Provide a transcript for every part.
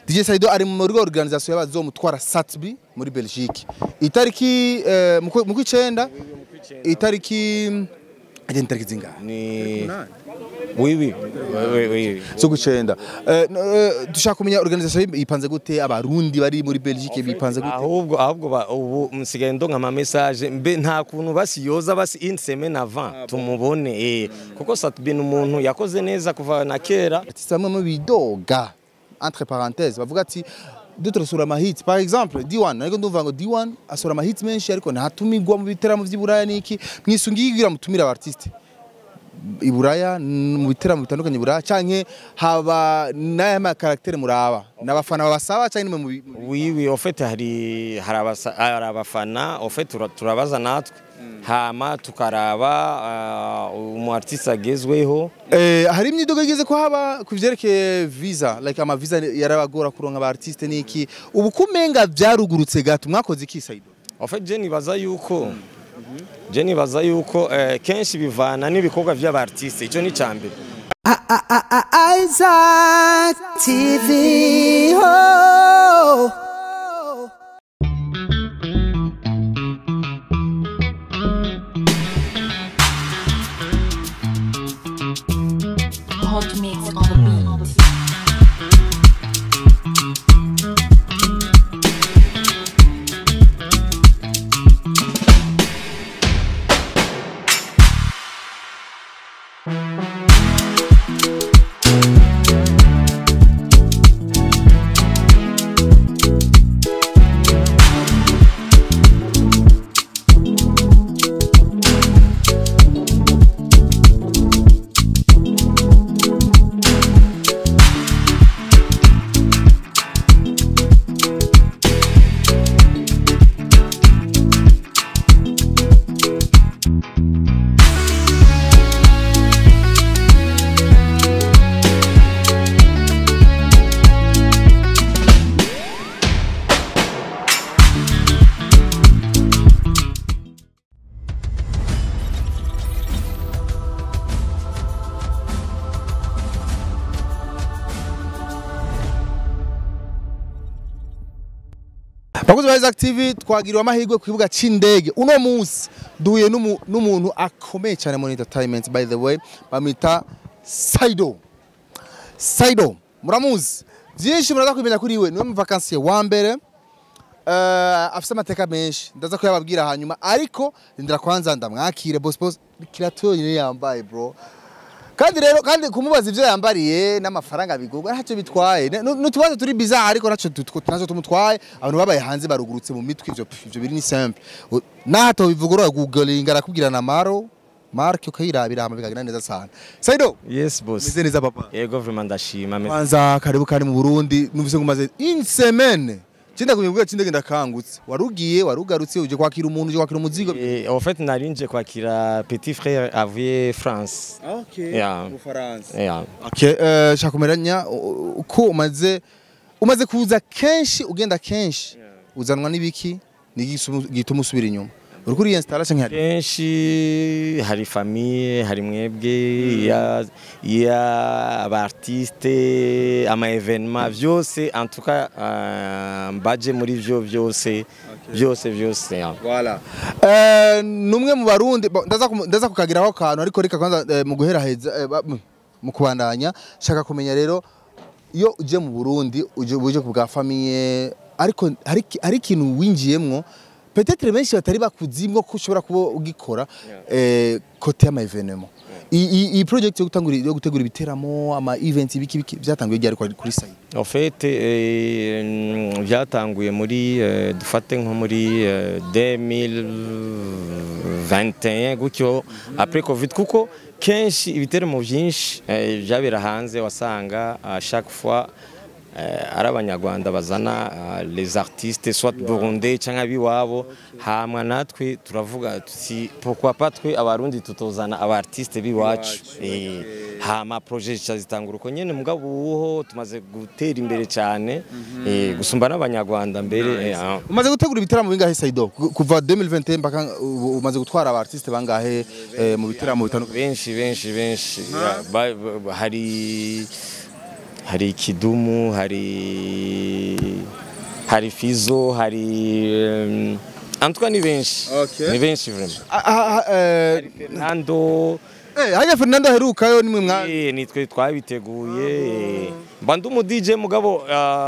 DJ Saido ari mu organisation y'abazomutwara Satbi muri Belgique itariki mu kwicenda itariki zinga ni oui so gucenda dushaka kumenya organisation ipanze gute abarundi bari muri Belgique bipanze gute ahubwo ubu musigaye ndonka ama message mbe nta kuntu basiyoza basi une semaine avant tumubone kuko Satbi n'umuntu yakoze neza kuva na kera samwe mu bidoga entre parenthèses bavuga ati d'autres sur ma hits par exemple D1 nariko ndumva ngo D1 asora ma hits menshi ariko ntatumigwa mu biteramo vy'Iburaya niki mwisungigira mutumira abartiste Iburaya mu biteramo bitandukanye Iburaya canke haba n'aya ma caractère muraba n'abafana babasaba canke mu oui en fait hari abafana en fait turabaza natwe hama tukaraba umu artiste agezweho hari imyidogo igeze ko haba kuvyerekeye visa like ama visa yarabagora kuronka aba artiste niki ubu kumenga vyarugurutse gato mwakoze iki Saido en fait je nibaza yuko kenshi bivana n'ibikorwa vy'aba artiste ico ni cambere Isaac TV ho Hot mix on the beat. Bakuzi ba Isaac TV twagiriwe amahirwe kwibuga c'indege uno munsi duhuye n'umuntu akomeye cyane muri entertainment by the way bamita Saido muramuzi byinshi muraza kumenya kuri we niwe mu vacances wa mbere afise amateka menshi ndaza ko yababwira hanyuma ariko ndira kwanza ndamwakire boss kiratoye yambaye bro kandi kumubaza ivyo yambariye n'amafaranga bigurwa ntacyo bitwaye n'utubazo turi bizarre ariko naco tumutwaye abantu babaye hanze barugurutse mu mitwe ivyo biri ni simple nato bivugura googling arakubwira na Mark ukayirabira hama bikagenda neza cyane Saido yes boss meze neza papa yego vraiment ndashima kwanza karibu kandi mu Burundi numvise ngumaze une semaine Cinda kumubwira cindege ndakangutse warugiye warugarutse uje kwakira umuntu uje kwakira umuzigo en fait narinje kwakira petit frère avuye France mu France shakumeranya uko umaze kuza kenshi ugenda kenshi uzanwa nibiki nigituma usubira inyuma urukuri installation nkari kenshi hari famille hari mwebwe ya abartiste ama événement vyose en tout cas mbaje muri vyo vyose voilà numwe mu barundi ndaza kukagiraho kantu ariko reka kwanza mu guhera heza mu kubandanya shaka kumenya rero iyo uje mu Burundi uje ku bwa famille ariko hari ikintu winjiyemwo peut-être benshi batari bakuzimwo ko ushobora kuba ugikora côté ama événement iyi project yo gutegura ibiteramo ama events ibiki byatanguye byari kuri site en fait byatanguye muri dufate nko muri 2021 gutyo après covid kuko kenshi ibiteramo byinshi byabera hanze wasanga chaque fois ari abanyarwanda bazana les artistes soit burundais cyangwa biwabo hamwe natwe turavuga tuti pourquoi pas twe abarundi tutozana aba artistes biwacu hama projet cyazitangura uko nyene mugabo uho tumaze gutera imbere cyane gusumba n'abanyarwanda mbere umaze gutegura ibitaramo bingahe Saido kuva 2021 mpaka umaze gutwara aba artistes bangahe mu bitaramo bitandukanye benshi hari Kidumu hari hari Fizo, hari en tout cas ni benshi. Okay. Ni benshi vraiment. Fernando hajya Fernando herukayo nimwe mwa nitwe twabiteguye mba ndi umu DJ mugabo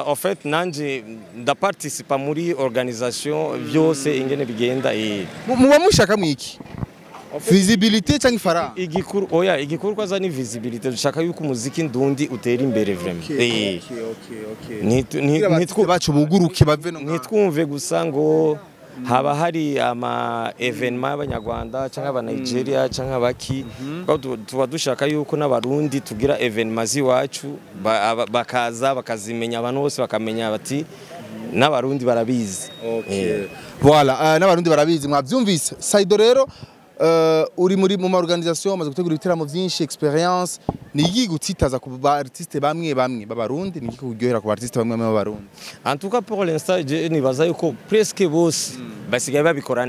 en fait nanje ndaparticipa muri organisation byose ingene bigenda muba mushaka mwiki visibility cyangwa ifara igikuru kwaza ni visibility dushaka yuko umuziki ndundi utera imbere vraiment nitwe bacu buguruke bave no nitwumve gusa ngo haba hari ama evenement y'abanyarwanda cyangwa aba Nigeria cyangwa abaki tuba dushaka yuko n'abarundi tugira evenement ziwacu bakaza bakazimenya abantu bose bakamenya bati n'abarundi barabizi voilà n'abarundi barabizi mwabyumvise Saido rero uri muri mu organisation maze gutegura ibiteramo byinshi experience ni igigutsitaza ku ba artiste bamwe b'abarundi ni igikugyohera ku ba artiste bamwe b'abarundi en tout cas pour l'instant je nibaza yuko presque bose basigaye babikora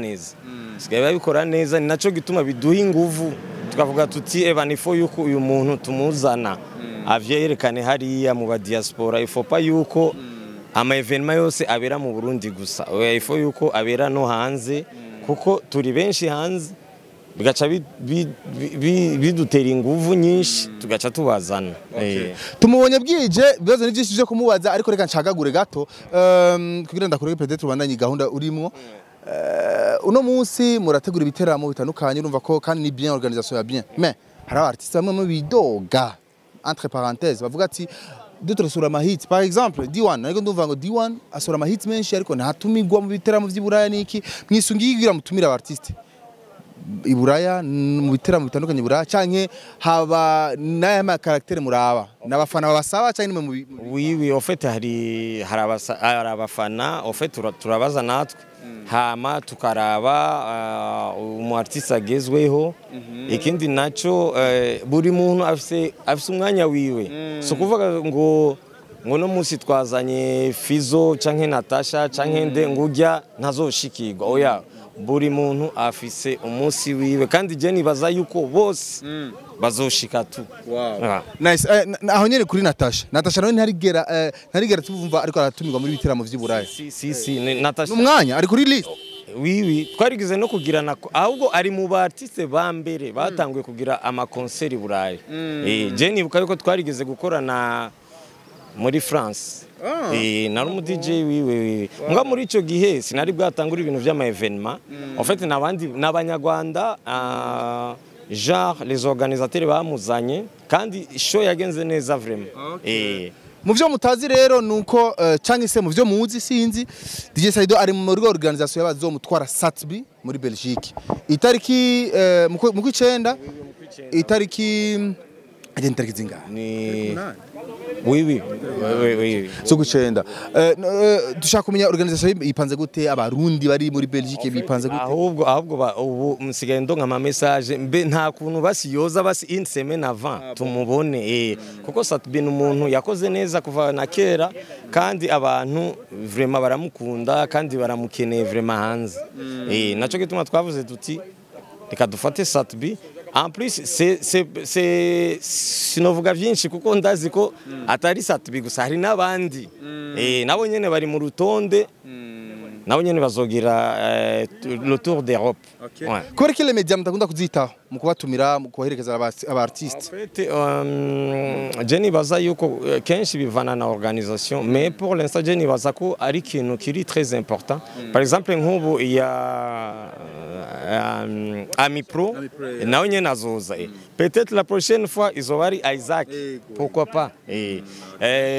neza ni naco gituma biduha inguvu tukavuga tuti nifo yuko uyu muntu tumuzana avyerekane hariya mu ba diaspora ifo pa yuko ama evenement yose abera mu Burundi gusa ifo yuko abera no hanze kuko turi benshi hanze bigaca bidutera inguvu nyinshi tugaca tubazana tumubonye bwije bibazo ni byinshi byo kumubaza ariko reka nshagagure gato kugira ndakore peut-être ubandanye gahunda urimo uno munsi murategura ibiteramo bitandukanye urumva ko kandi ni bien organisation ya bien mais hari artiste bamwe mu bidoga entre parenthèses bavuga ati dutrasura ama hits par exemple D1 nariko ndumva ngo D1 asura ama hits menshi ariko ntatumigwa mu biteramo vy'Iburaya niki mwisungigira mutumira aba artiste Iburaya mu biteramo bitandukanye Iburaya canke haba n'aya ma caractère muraba n'abafana babasaba canke mu oui en fait hari abafana en fait turabaza natwe hama tukaraba umu artiste agezweho ikindi naco buri muntu afise umwanya wiwe so kuvuga ngo no musi twazanye Fizo canke Natasha canke nde ngujya ntazoshikirwa oya buri muntu afise umunsi wiwe kandi je nibaza yuko bose bazoshika tu nice aho nyene kuri Natasha nawe ntarigera tubumva ariko aratumirwa muri biteramo vy'Iburaya si Natasha umwanya ari kuri list oui twarigize no kugirana ahubwo ari mu ba artiste ba mbere batanguye kugira ama concert Iburaya je nibuka yuko twarigize gukorana muri France nari umu DJ wiwe nga muri ico gihe sinari bwatangura ibintu vy'ama evenement en fait n'abanyarwanda genre les organisateurs bamuzanye kandi show yagenze neza vraiment mu byo mutazi rero nuko cyangwa se mu byo muzi sinzi DJ Saido ari mu organisation y'abazomutwara Satbi muri Belgique itariki mu kwicenda itariki zinga ni oui so gucenda dushaka kumenya organisation ipanze gute abarundi bari muri Belgique bipanze gute ahubwo ubu musigaye ndonka ama message mbe nta kuntu basiyoza basi une semaine avant tumubone kuko Satbi n'umuntu yakoze neza kuva na kera kandi abantu vraiment baramukunda kandi baramukeneye vraiment hanze naco gituma twavuze tuti reka dufate Satbi. En plus c'est sinovuga byinshi kuko ndazi ko atari Satbi gusa hari nabandi nabo nyene bari mu rutonde nabo nyene bazogira le tour d'Europe kubera ko les médias mutakunda kuzitaho mu kubatumira mu koherekeza aba artistes en fait Jenny baza yuko kenshi bivana na organisation mais pour l'instant Jenny baza ko ari kintu kiri très important par exemple nk'ubu il y a Ami Pro nawe nyene azoza peut-être la prochaine fois izoba ari Isaac pourquoi pas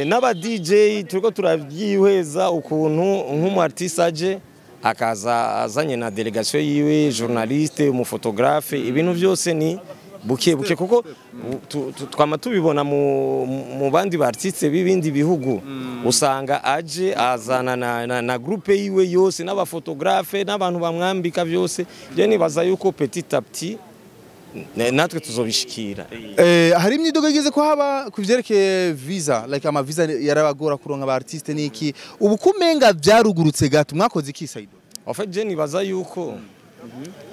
n'aba DJ turiko turabyihweza ukuntu nk'umu artiste aje akaza azanye na delegation yiwe journaliste umufotographe ibintu byose ni buke kuko twama tubibona mu bandi ba artiste b'ibindi bihugu usanga aje azana na groupe yiwe yose n'abafotographe n'abantu bamwambika byose je nibaza yuko petit à petit natwe tuzobishikira hari imyidogo igeze ko haba kuvyerekeye visa like ama visa yarabagora kuronka aba artiste niki ubu kumenga byarugurutse gato mwakoze iki Saido en fait je nibaza yuko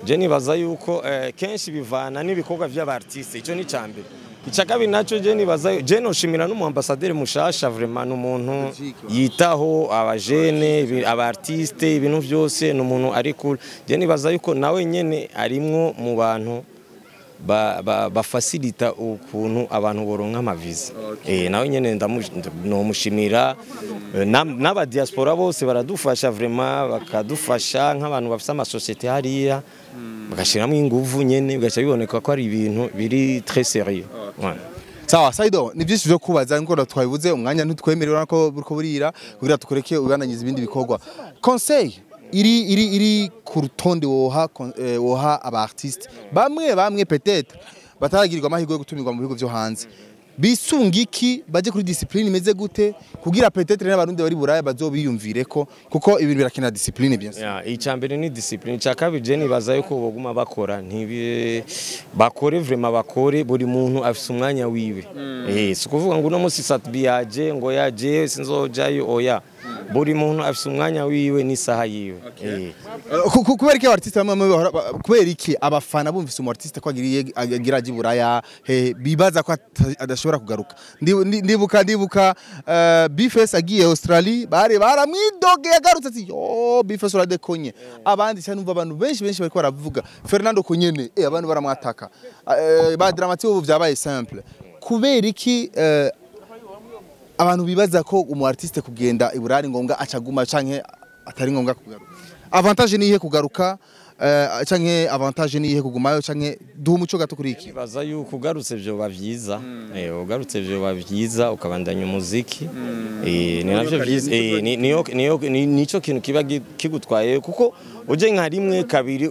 je nibaza yuko kenshi bivana n'ibikorwa by'aba artiste ico ni cyambere icakabi naco je nibaza je noshimira n'umu ambassadeur mushasha vraiment n'umuntu yitaho abajene aba artiste ibintu byose n'umuntu ari cool je nibaza yuko nawe nyene arimwo mu bantu bafasilita ukuntu abantu boronka amaviza nawe nyene nomushimira n'aba diaspora bose baradufasha vraiment bakadufasha nk'abantu bafite amasosiyete hariya bagashiramo inguvu nyene bigaca biboneka ko ari ibintu biri très sérieux. Sawa Saido ni byinshi byo kubaza ngo twabivuze umwanya ntitwemerera ko buriko burira kugira tukoreke ubananyiza ibindi bikorwa. Conseil iri ku rutonde woha aba artiste bamwe peut-être bataragirirwa amahirwe yo gutumirwa mu bihugu byo hanze bisungiki baje kuri discipline imeze gute kugira peut-être n'abarundi bari buraya bazobiyumvire ko kuko ibintu birakina discipline bien sûr. Icambere ni discipline cyakabije je nibaza yuko boguma bakora bakore vraiment bakore buri muntu afise umwanya wiwe sikuvuga ngo no musi Satbi yaje ngo yaje sinzojayo oya buri muntu afise umwanya wiwe n'isaha yiwe. Kubera iki artiste bamwe kubera iki abafana bumvise umu artiste ko agira buraya bibaza ko adashobora kugaruka ndibuka Bface agiye Australia baramwidoge yagarutse ati yo Bface uradekonye abandi cyane umva abantu benshi bariko baravuga Fernando Konyene abantu baramwataka ba dramatique ubu byabaye simple kubera iki abantu bibaza ko umu artiste kugenda iburari ngombwa acaguma canke atari ngombwa kugaruka avantage ni ihe kugaruka canke avantage ni ihe kugumayo canke duha umuco gato kuri iki baza yuko ugarutse byo bavyiza ugarutse byo bavyiza ukabandanya umuziki ni navyo vyiza nico kintu kiba kigutwaye kuko uje nka rimwe kabiri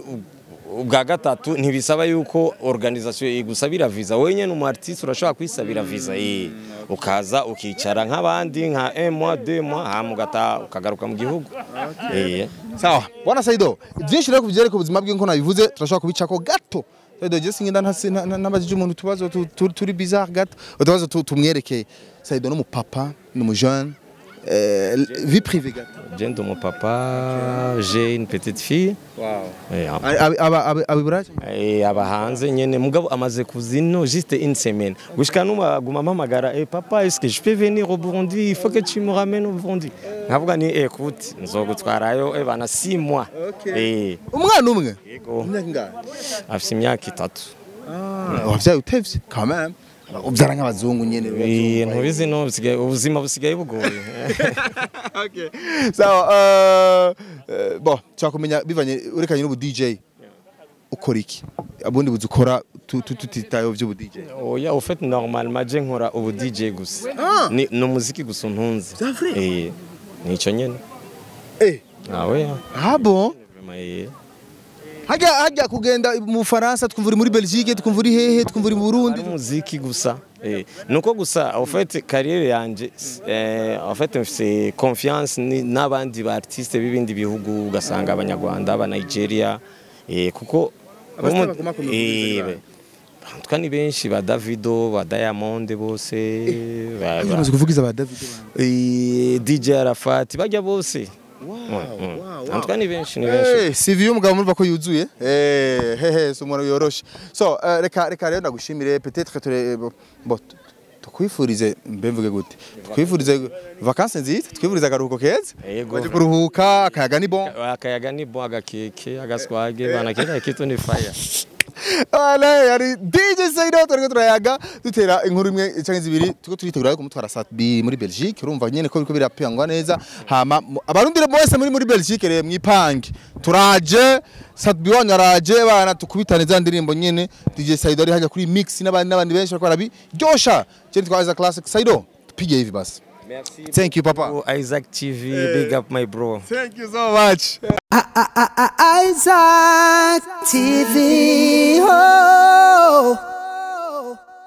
ubwa gatatu ntibisaba yuko organisation igusabira visa wenye n'umu artiste urashobora kwisabira visa ukaza ukicara nk'abandi nka 1 mois 2 mois hamugata ukagaruka mu gihugu. Sawa bwana Saido byinshi rero kubyere ku buzima bw'inko nabivuze turashobora kubicako gato Saido je singinda nabajije umuntu tubazo turi bizarre gato utubazo tumwerekeye Saido no mu papa no mu jeune vie privée gato. J'ai mon papa, j'ai une petite fille. Wow. Aba hanze nyene mugabo amaze kuzino juste une semaine. Gushika numa guma mamagara papa est-ce que je peux venir au Burundi? Il faut que tu me ramènes au Burundi. Nkavuga ni écoute nzogutwarayo bana 6 mois. Umwana umwe. Yego. Afite imyaka 3. Wavyaye utevye quand même. Ubyara nk'abazungu nyene ntubizi no bisigaye ubuzima busigaye bugoye. Okay. So bon cyakumenya bivanye urekanye n'ubu DJ ukora iki abundi buzukora tutitayo by'ubu DJ. Oya au fait normalement je nkora ubu DJ gusa no muziki gusa ntunze nico nyene ouais bon hajya kugenda mu Faransa twumvuri muri Belgique twumvuri hehe twumvuri mu Burundi muziki gusa nuko gusa au fait carrière yanje en fait c'est confiance n'abandi ba artiste b'ibindi bihugu ugasanga abanyarwanda aba Nigeria kuko twani benshi ba Davido ba Diamond bose bamaze kuvugiza ba Davido DJ Arafat bajya bose. Wow. Ni benshi. CV umugabo murva ko yuzuye. So umuntu yoroshe. So reka rero ndagushimire peut-être tukwifurize mbemvuge gute. Tukwifurize vacances nziza, tukwifurize agaruhuko keza. Waje kuruhuka akayaga ni bon. Akayaga ni bon agakeke agaswage bana kera kitu ni fire. Yari DJ Saido turiko turayaga dutera inkuru imwe cyangwa zibiri tuko turitegura kumutwara Satbi muri Belgique urumva nyene ko biko birapangwa neza hama abarundi bose muri Belgique re mwipange turaje Satbi wanyaraje bana tukubitane za ndirimbo nyene DJ Saido ari haja kuri mix n'abandi benshi bakora byosha cyane twaza classic Saido tupige hivi basi. Merci. Thank you papa. Isaac TV, big up my bro. Thank you so much. Isaac TV. Oh.